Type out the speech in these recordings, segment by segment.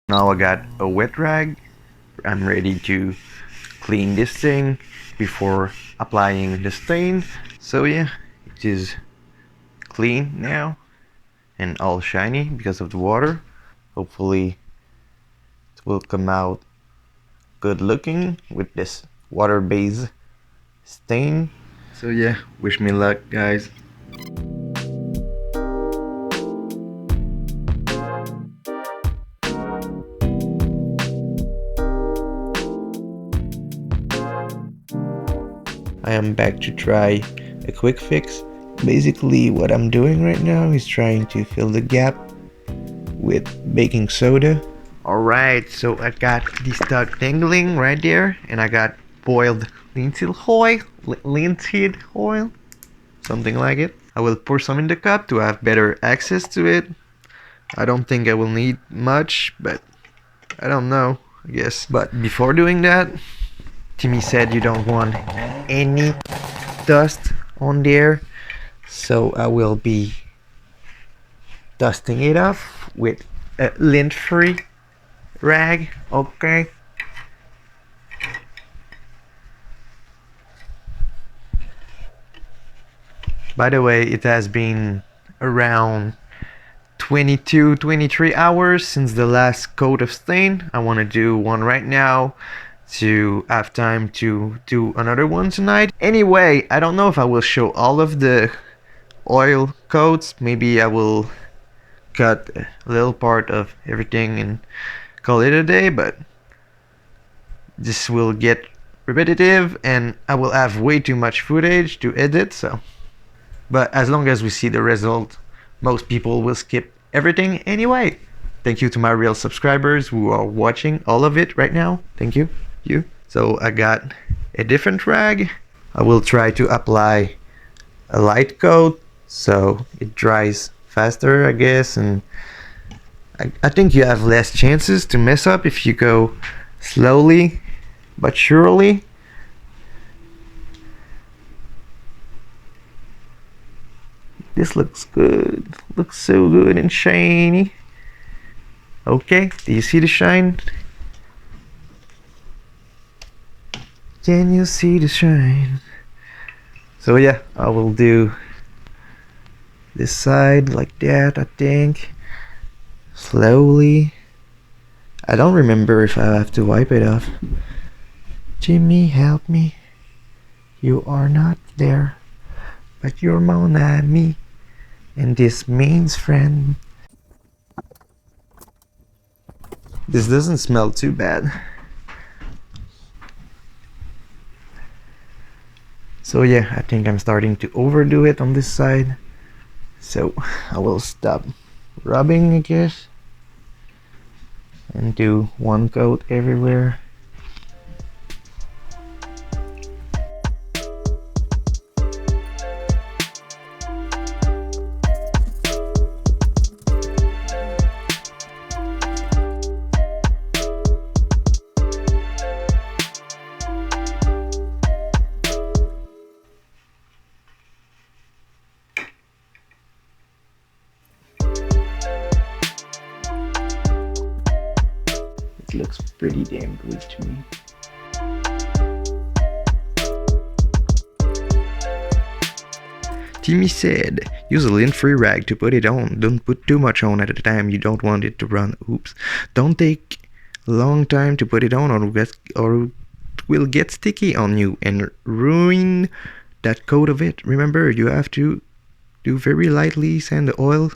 Now I got a wet rag. I'm ready to clean this thing before applying the stain. So yeah, it is clean now and all shiny because of the water. Hopefully it will come out good looking with this water-based stain. So yeah, wish me luck, guys. I am back to try a quick fix. Basically what I'm doing right now is trying to fill the gap with baking soda. Alright, so I got this duck dangling right there, and I got boiled linseed oil, something like it. I will pour some in the cup to have better access to it. I don't think I will need much, but I don't know, I guess. But before doing that, Timmy said you don't want any dust on there, so I will be dusting it off with a lint-free rag. Okay. By the way, it has been around 23 hours since the last coat of stain. I want to do one right now to have time to do another one tonight. Anyway, I don't know if I will show all of the oil coats. Maybe I will cut a little part of everything and call it a day, but this will get repetitive and I will have way too much footage to edit, so. But as long as we see the result, most people will skip everything anyway. Thank you to my real subscribers who are watching all of it right now. Thank you. So I got a different rag. I will try to apply a light coat so it dries faster, I guess, and I think you have less chances to mess up if you go slowly but surely. This looks good. Looks so good and shiny. Okay, do you see the shine? Can you see the shine? So yeah, I will do this side like that, I think. Slowly. I don't remember if I have to wipe it off. Jimmy, help me. You are not there, but you're mon ami, and this means friend. This doesn't smell too bad. So yeah, I think I'm starting to overdo it on this side. So I will stop rubbing, I guess, and do one coat everywhere. It looks pretty damn good to me. Timmy said, use a lint-free rag to put it on. Don't put too much on at a time. You don't want it to run. Oops. Don't take a long time to put it on or it will get sticky on you and ruin that coat of it. Remember, you have to do very lightly, sand the oil.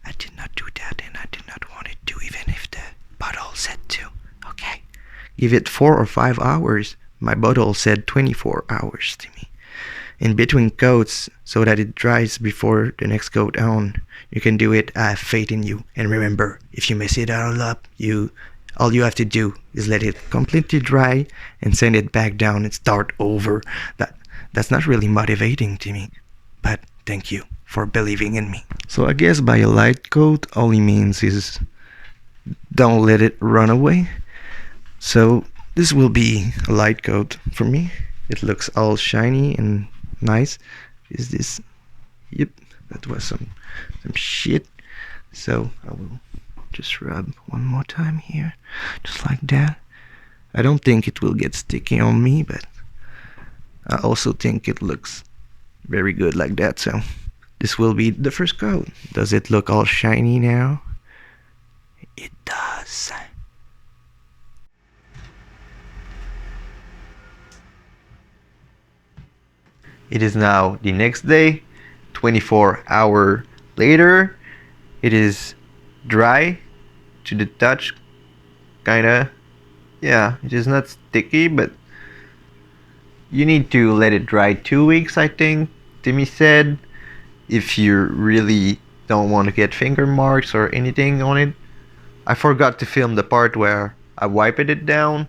I did not do that and I did not want it to, even if the bottle said to. Okay. Give it 4 or 5 hours. My bottle said 24 hours to me. In between coats so that it dries before the next coat on. You can do it. I have faith in you. And remember, if you mess it all up, all you have to do is let it completely dry and send it back down and start over. That's not really motivating to me, but thank you for believing in me. So I guess by a light coat, all he means is don't let it run away. So this will be a light coat for me. It looks all shiny and nice. Is this? Yep, that was some shit. So I will just rub one more time here, just like that. I don't think it will get sticky on me, but I also think it looks very good like that. So this will be the first coat. Does it look all shiny now? It does. It is now the next day, 24 hours later. It is dry to the touch, kinda. Yeah, it is not sticky, but you need to let it dry 2 weeks, I think Timmy said, if you really don't want to get finger marks or anything on it. I forgot to film the part where I wiped it down.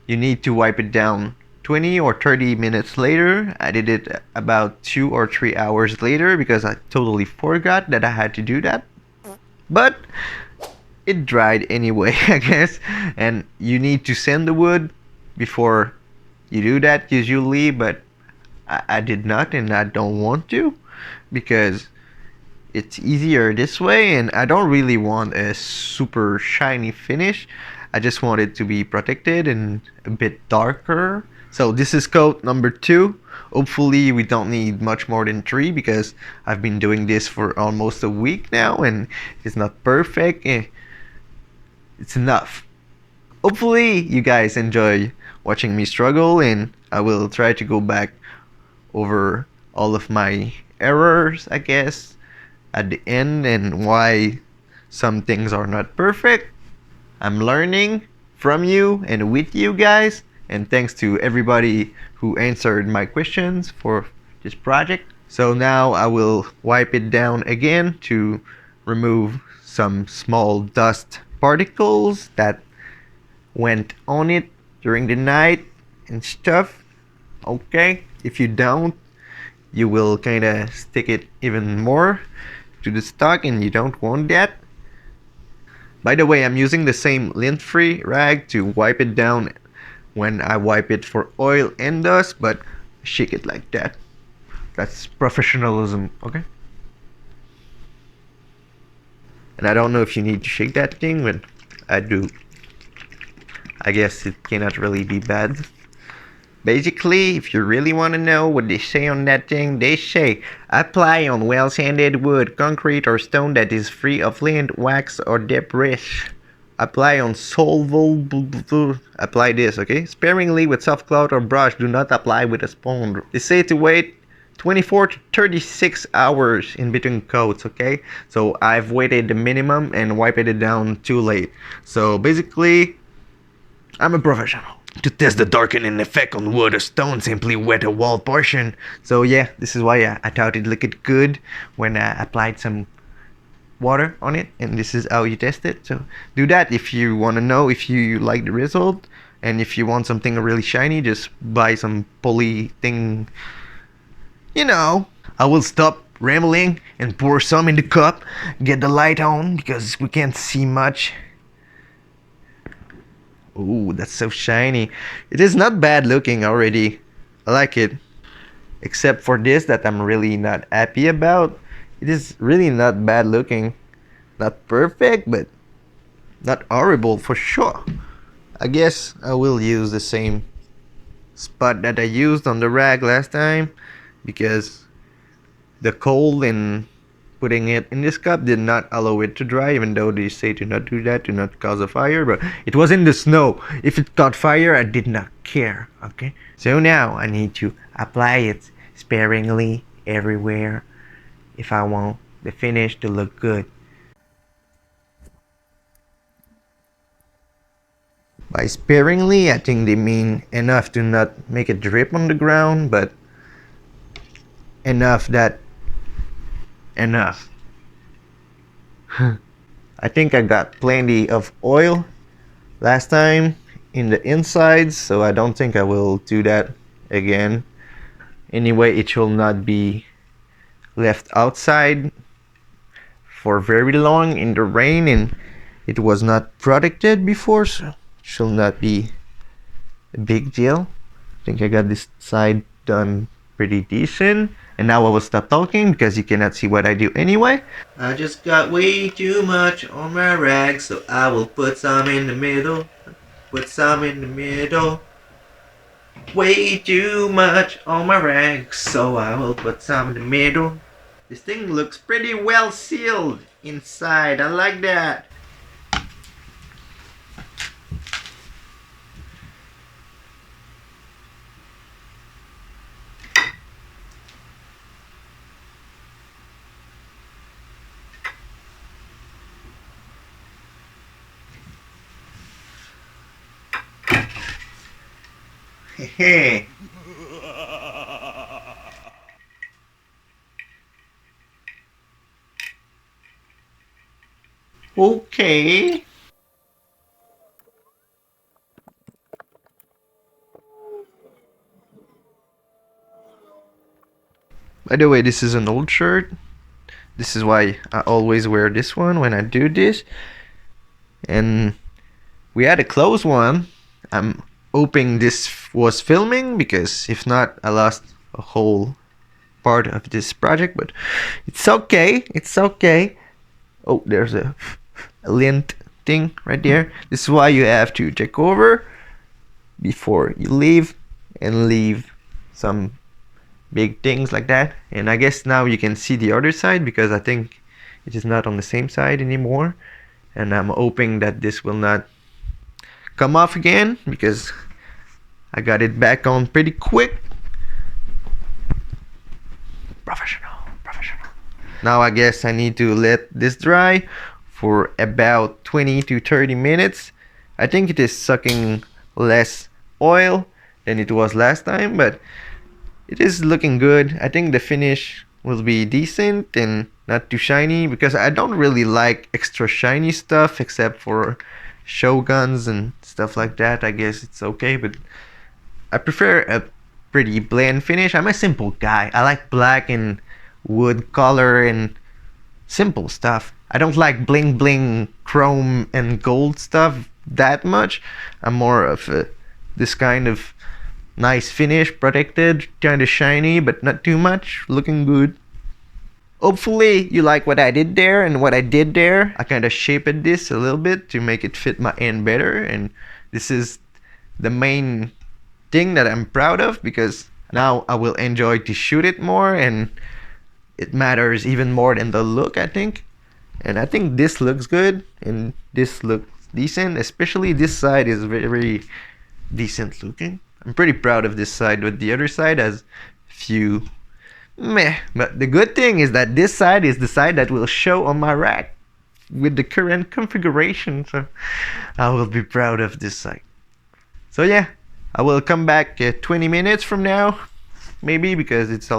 You need to wipe it down 20 or 30 minutes later. I did it about 2 or 3 hours later because I totally forgot that I had to do that. But it dried anyway, I guess. And you need to sand the wood before you do that usually, but I did not, and I don't want to because it's easier this way, and I don't really want a super shiny finish. I just want it to be protected and a bit darker. So this is coat number 2. Hopefully we don't need much more than 3 because I've been doing this for almost a week now and it's not perfect. It's enough. Hopefully you guys enjoy watching me struggle, and I will try to go back over all of my errors, I guess, at the end, and why some things are not perfect. I'm learning from you and with you guys, and thanks to everybody who answered my questions for this project. So now I will wipe it down again to remove some small dust particles that went on it during the night and stuff. Okay, if you don't, you will kind of stick it even more to the stock, and you don't want that. By the way, I'm using the same lint-free rag to wipe it down when I wipe it for oil and dust, but shake it like that. That's professionalism, okay? And I don't know if you need to shake that thing, but I do. I guess it cannot really be bad. Basically, if you really want to know what they say on that thing, they say apply on well-sanded wood, concrete, or stone that is free of lint, wax, or debris. Apply on solvable. Apply this, okay? Sparingly with soft cloth or brush. Do not apply with a sponge. They say to wait 24 to 36 hours in between coats, okay? So I've waited the minimum and wiped it down too late. So basically, I'm a professional. To test the darkening effect on wood or stone, simply wet a wall portion. So yeah, this is why I thought it looked good when I applied some water on it, and this is how you test it. So do that if you want to know if you like the result, and if you want something really shiny, just buy some poly thing. You know, I will stop rambling and pour some in the cup, get the light on because we can't see much. Ooh, that's so shiny. It is not bad looking already. I like it. Except for this that I'm really not happy about. It is really not bad looking. Not perfect, but not horrible for sure. I guess I will use the same spot that I used on the rag last time, because the cold in putting it in this cup did not allow it to dry, even though they say to not do that, to not cause a fire, but it was in the snow. If it caught fire, I did not care, okay? So now I need to apply it sparingly everywhere if I want the finish to look good. By sparingly, I think they mean enough to not make it drip on the ground, but enough. I think I got plenty of oil last time in the insides, so I don't think I will do that again. Anyway, it should not be left outside for very long in the rain, and it was not protected before, so it should not be a big deal. I think I got this side done pretty decent. And now I will stop talking because you cannot see what I do anyway. I just got way too much on my rag, so I will put some in the middle. Put some in the middle. Way too much on my rag, so I will put some in the middle. This thing looks pretty well sealed inside. I like that. Hehe. Okay. By the way, this is an old shirt. This is why I always wear this one when I do this. And we had a close one. I'm hoping this was filming because if not, I lost a whole part of this project. But it's okay. It's okay. Oh, there's a lint thing right there. This is why you have to check over before you leave and leave some big things like that. And I guess now you can see the other side because I think it is not on the same side anymore. And I'm hoping that this will not come off again because I got it back on pretty quick. Professional. Now I guess I need to let this dry for about 20 to 30 minutes. I think it is sucking less oil than it was last time, but it is looking good. I think the finish will be decent and not too shiny because I don't really like extra shiny stuff except for Shoguns and stuff like that. I guess it's okay, but I prefer a pretty bland finish. I'm a simple guy. I like black and wood color and simple stuff. I don't like bling bling chrome and gold stuff that much. I'm more of this kind of nice finish, protected, kind of shiny, but not too much, looking good. Hopefully you like what I did there and what I did there. I kind of shaped this a little bit to make it fit my hand better, and this is the main thing that I'm proud of because now I will enjoy to shoot it more, and it matters even more than the look, I think. And I think this looks good and this looks decent, especially this side is very decent looking. I'm pretty proud of this side, but the other side has few meh. But the good thing is that this side is the side that will show on my rack with the current configuration, so I will be proud of this side. So yeah, I will come back 20 minutes from now, maybe, because it's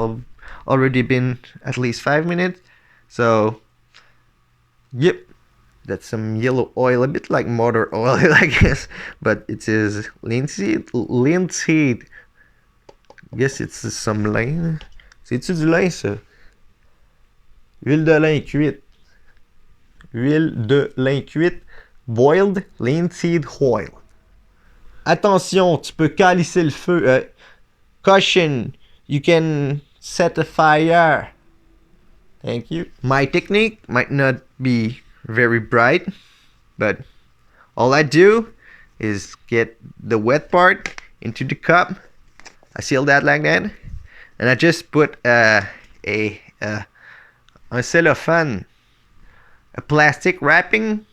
already been at least 5 minutes. So yep, that's some yellow oil, a bit like motor oil, I guess, but it is linseed. Guess it's some lin. C'est-tu du lin, ça? Huile de lin cuite. Huile de lin cuite. Boiled linseed oil. Attention, tu peux calisser le feu. Caution, you can set a fire. Thank you. My technique might not be very bright, but all I do is get the wet part into the cup. I seal that like that, and I just put a cellophane, a plastic wrapping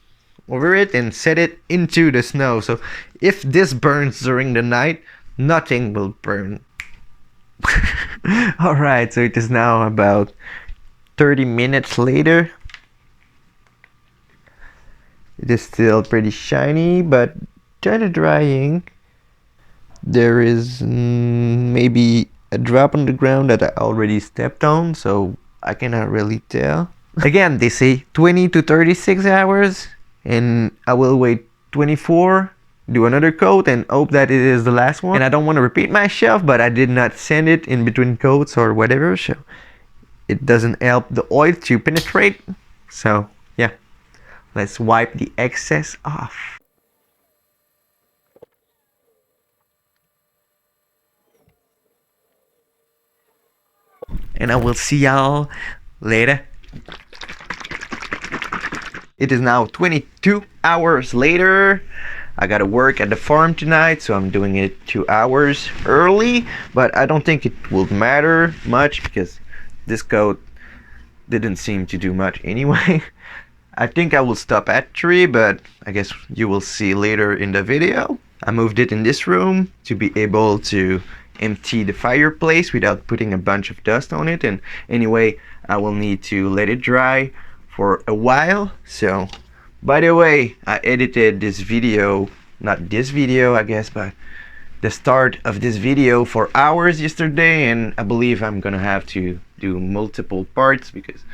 over it, and set it into the snow. So if this burns during the night, nothing will burn. Alright, so it is now about 30 minutes later. It is still pretty shiny, but kind of drying. There is maybe a drop on the ground that I already stepped on, so I cannot really tell. Again, they say 20 to 36 hours, and I will wait 24, do another coat, and hope that it is the last one. And I don't want to repeat myself, but I did not sand it in between coats or whatever, so it doesn't help the oil to penetrate. So yeah, let's wipe the excess off. and I will see y'all later. It is now 22 hours later. I gotta work at the farm tonight, so I'm doing it 2 hours early, but I don't think it will matter much because this coat didn't seem to do much anyway. I think I will stop at 3, but I guess you will see later in the video. I moved it in this room to be able to empty the fireplace without putting a bunch of dust on it, and anyway, I will need to let it dry for a while. So, by the way, I edited this video, not this video I guess, but the start of this video for hours yesterday, and I believe I'm gonna have to do multiple parts because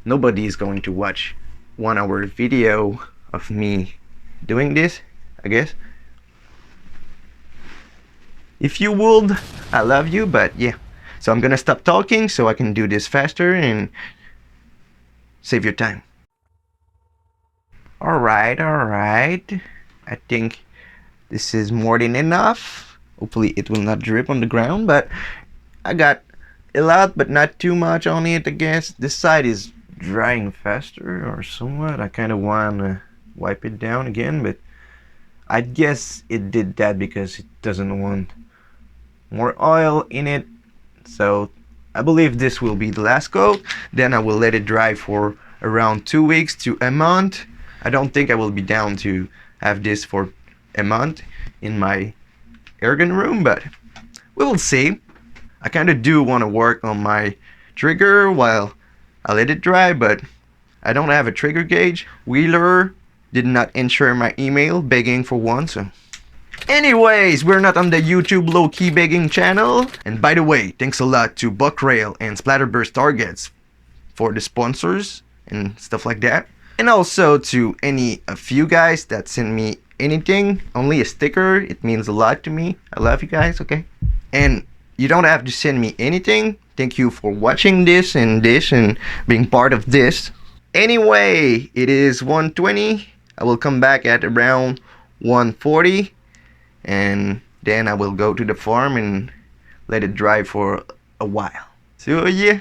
nobody is going to watch 1 hour video of me doing this, I guess. If you would, I love you, but yeah. So I'm gonna stop talking so I can do this faster and save your time. Alright. I think this is more than enough. Hopefully it will not drip on the ground, but I got a lot, but not too much on it, I guess. This side is drying faster or somewhat. I kind of want to wipe it down again, but I guess it did that because it doesn't want more oil in it. So I believe this will be the last coat. Then I will let it dry for around 2 weeks to a month. I don't think I will be down to have this for a month in my Airgunner room, but we will see. I kind of do want to work on my trigger while I let it dry, but I don't have a trigger gauge. Wheeler did not answer my email begging for one, so anyways, we're not on the YouTube Lowkey begging channel. And by the way, thanks a lot to Buckrail and Splatterburst Targets for the sponsors and stuff like that. And also to any of you guys that send me anything, only a sticker. It means a lot to me. I love you guys, okay? And you don't have to send me anything. Thank you for watching this and being part of this. Anyway, it is 1:20. I will come back at around 1:40. And then I will go to the farm and let it dry for a while. So yeah,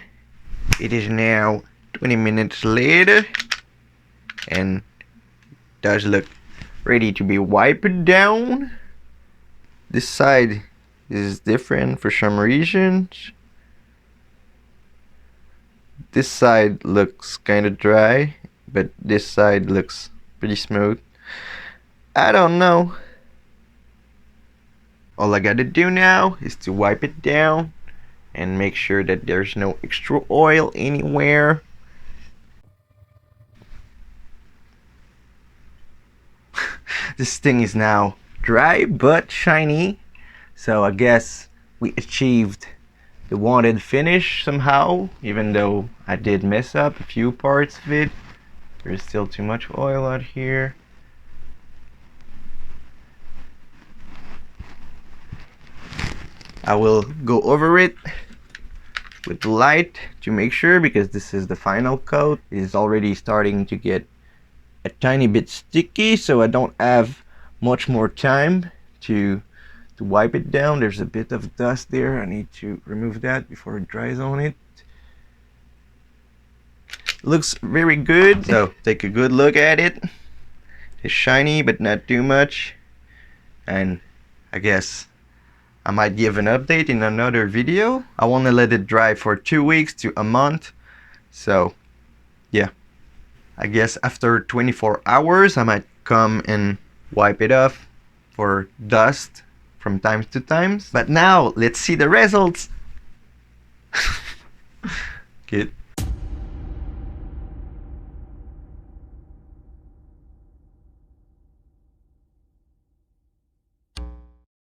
it is now 20 minutes later and does look ready to be wiped down. This side is different for some reasons. This side looks kind of dry, but this side looks pretty smooth. I don't know. All I gotta do now is to wipe it down and make sure that there's no extra oil anywhere. This thing is now dry but shiny, so I guess we achieved the wanted finish somehow, even though I did mess up a few parts of it. There's still too much oil out here. I will go over it with the light to make sure, because this is the final coat. It is already starting to get a tiny bit sticky, so I don't have much more time to wipe it down. There's a bit of dust there. I need to remove that before it dries on it. Looks very good, so take a good look at it. It's shiny but not too much, and I guess I might give an update in another video. I want to let it dry for 2 weeks to a month, so yeah, I guess after 24 hours I might come and wipe it off for dust from time to time. But now let's see the results. Good.